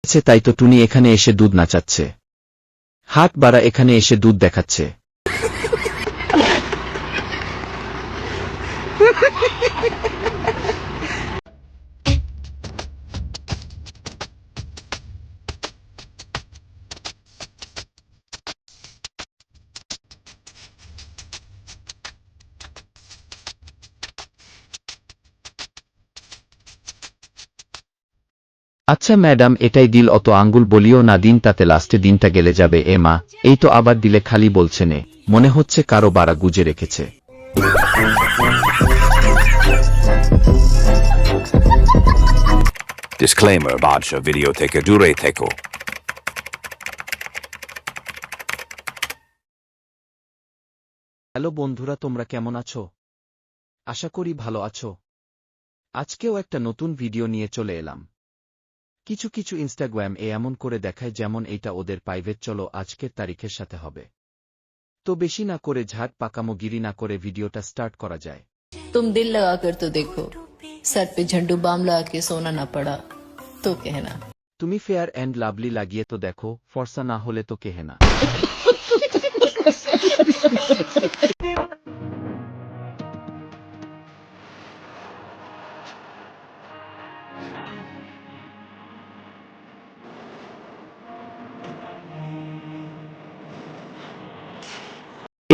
তাই তো টুনি এখানে এসে দুধ নাচাচ্ছে। হাট বাড়া এখানে এসে দুধ দেখাচ্ছে। আচ্ছা ম্যাডাম, এটাই দিল, অত আঙ্গুল বলিও না, দিন তাতে লাস্টে দিনটা গেলে যাবে। এ মা, এই তো আবার দিলে খালি বলছে নে, মনে হচ্ছে কারো বাড়া গুজে রেখেছে। Disclaimer, বাদশা ভিডিও থেকে দূরে থেকো। হ্যালো বন্ধুরা, তোমরা কেমন আছো? আশা করি ভালো আছো। আজকেও একটা নতুন ভিডিও নিয়ে চলে এলাম। কিছু কিছু ইনস্টাগ্রাম এমন করে দেখায় যেমন এইটা ওদের প্রাইভেট। চলো আজকের তারিখের সাথে হবে। তো বেশি না করে ঝাট পাকামোগিরি না করে ভিডিওটা স্টার্ট করা যায়। तुम दिल लगा कर तो देखो, सर पे झंडू बाम लगा के सोना ना पड़ा तो कहना। তুমি ফেয়ার অ্যান্ড লাভলি লাগিয়ে তো দেখো, ফর্সা না হলে তো কেহে না।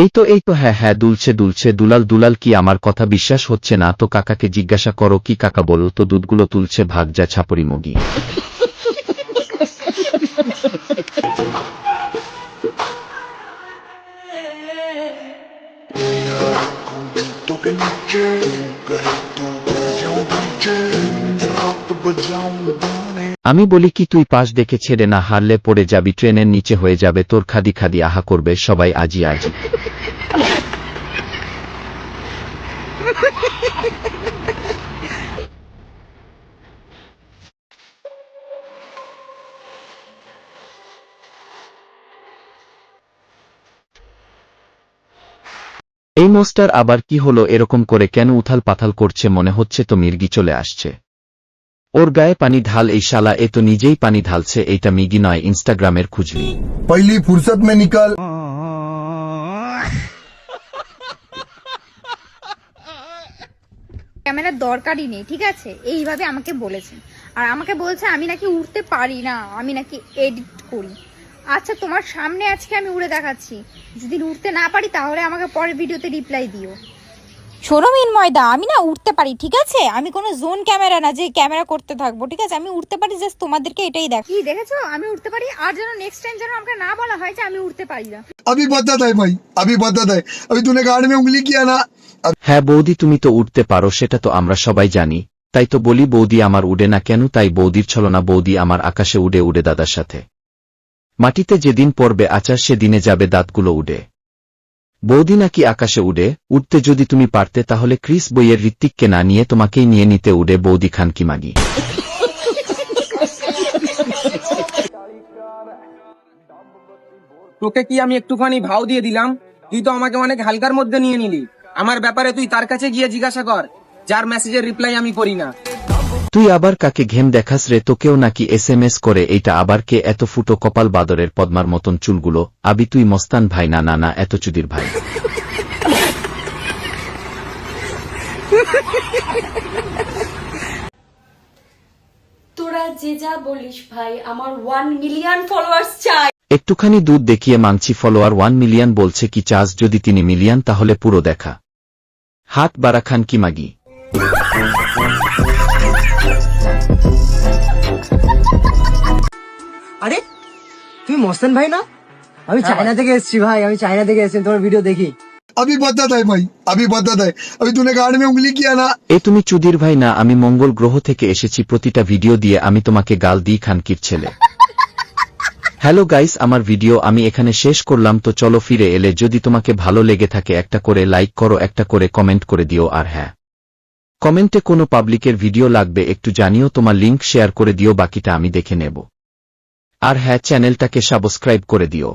এই তো হ্যাঁ হ্যাঁ, দুলছে দুলছে। দুলাল দুলাল কি আমার কথা বিশ্বাস হচ্ছে না তো? কাকাকে জিজ্ঞাসা করো। কি কাকা বলো তো, দুধগুলো তুলছে। ভাগ যা ছাপড়ি মুগি। আমি বলি কি, তুই পাশ দেখে ছেড়ে না হারলে পড়ে যাবি, ট্রেনের নিচে হয়ে যাবে তোর। খাদি খাদি আহা করবে সবাই আজি আজি। এই মোস্টার আবার কি হলো? এরকম করে কেন উথাল পাথাল করছে? মনে হচ্ছে তো মির্গি চলে আসছে। ওর গায়ে পানি ঢাল। এই শালা এ তো নিজেই পানি ঢালছে। এইটা মিগি নয়, ইনস্টাগ্রামের খুঁজলি। पहली फुर्सत में निकल। ক্যামেরার দরকারই নেই, ঠিক আছে? এইভাবে আমাকে বলেছে, আর আমাকে বলছে আমি নাকি উড়তে পারি না, আমি নাকি এডিট করি। আচ্ছা, তোমার সামনে আজকে আমি উড়ে দেখাচ্ছি। যদি উড়তে না পারি তাহলে আমাকে পরের ভিডিওতে রিপ্লাই দিও। শোনো ময়দা, আমি না উঠতে পারি, ঠিক আছে? আমি কোনো জোন ক্যামেরা না যে ক্যামেরা করতে থাকবো, ঠিক আছে? আমি উঠতে পারি, জাস্ট তোমাদেরকে এটাই দেখ। কি দেখেছো? আমি উঠতে পারি। আর যেন নেক্সট টাইম যেন আমাকে না বলা হয় যে আমি উঠতে পারি না। अभी बता है भाई, अभी बता है। अभी तूने गाड़ी में उंगली किया ना। হ্যাঁ বৌদি, তুমি তো উঠতে পারো, সেটা তো আমরা সবাই জানি। তাই তো বলি বৌদি আমার উড়ে না কেন? তাই বৌদির ছলনা। বৌদি আমার আকাশে উড়ে উড়ে দাদার সাথে। মাটিতে যেদিন পড়বে আচার সেদিনে যাবে দাঁতগুলো উড়ে। বৌদি নাকি আকাশে উড়ে। উঠতে যদি তুমি পারতে তাহলে ক্রিস বইয়ের ঋত্বিককে না নিয়ে তোমাকেই নিয়ে নিতে উড়ে। বৌদি খান কি মাগি। তোকে কি আমি একটুখানি ভাও দিয়ে দিলাম? তুই তো আমাকে অনেক হালকার মধ্যে নিয়ে নিলি। আমার ব্যাপারে তুই তার কাছে গিয়ে জিজ্ঞাসা কর যার মেসেজের রিপ্লাই আমি করি না। তুই আবার কাকে ঘেম দেখাস রে? তোকেও নাকি SMS করে? এইটা আবার কে? এত ফুটো কপাল, বাদরের পদ্মার মতন চুলগুলো। আবি তুই মস্তান ভাই? না না না, এত চুদির ভাই। তোরা যে যা বলিস ভাই, আমার 1 মিলিয়ন ফলোয়ার্স চাই। একটুখানি দুধ দেখিয়ে মাংছি ফলোয়ার 1 মিলিয়ন বলছে। কি চাস? যদি 3 মিলিয়ন তাহলে পুরো দেখা। হাত বাড়া খান কি মাগি। আরে তুমি মস্তান ভাই না? আমি চায়না থেকে এসেছি ভাই, আমি চায়না থেকে এসেছি, তোমার ভিডিও দেখি। अभी बता है भाई, अभी बता है। अभी तूने गाड़ी में उंगली किया ना। এ তুমি চুদির ভাই না? আমি মঙ্গল গ্রহ থেকে এসেছি। প্রতিটা ভিডিও দিয়ে আমি তোমাকে গাল দিই, খানকির ছেলে। হ্যালো গাইস, আমার ভিডিও আমি এখানে শেষ করলাম। তো চলো ফিরে এলে যদি তোমাকে ভালো লেগে থাকে একটা করে লাইক করো, একটা করে কমেন্ট করে দিও। আর হ্যাঁ, কমেন্টে কোনো পাবলিকের ভিডিও লাগবে একটু জানিও, তোমার লিংক শেয়ার করে দিও, বাকিটা আমি দেখে নেব। আর হ্যাঁ, চ্যানেলটাকে সাবস্ক্রাইব করে দিও।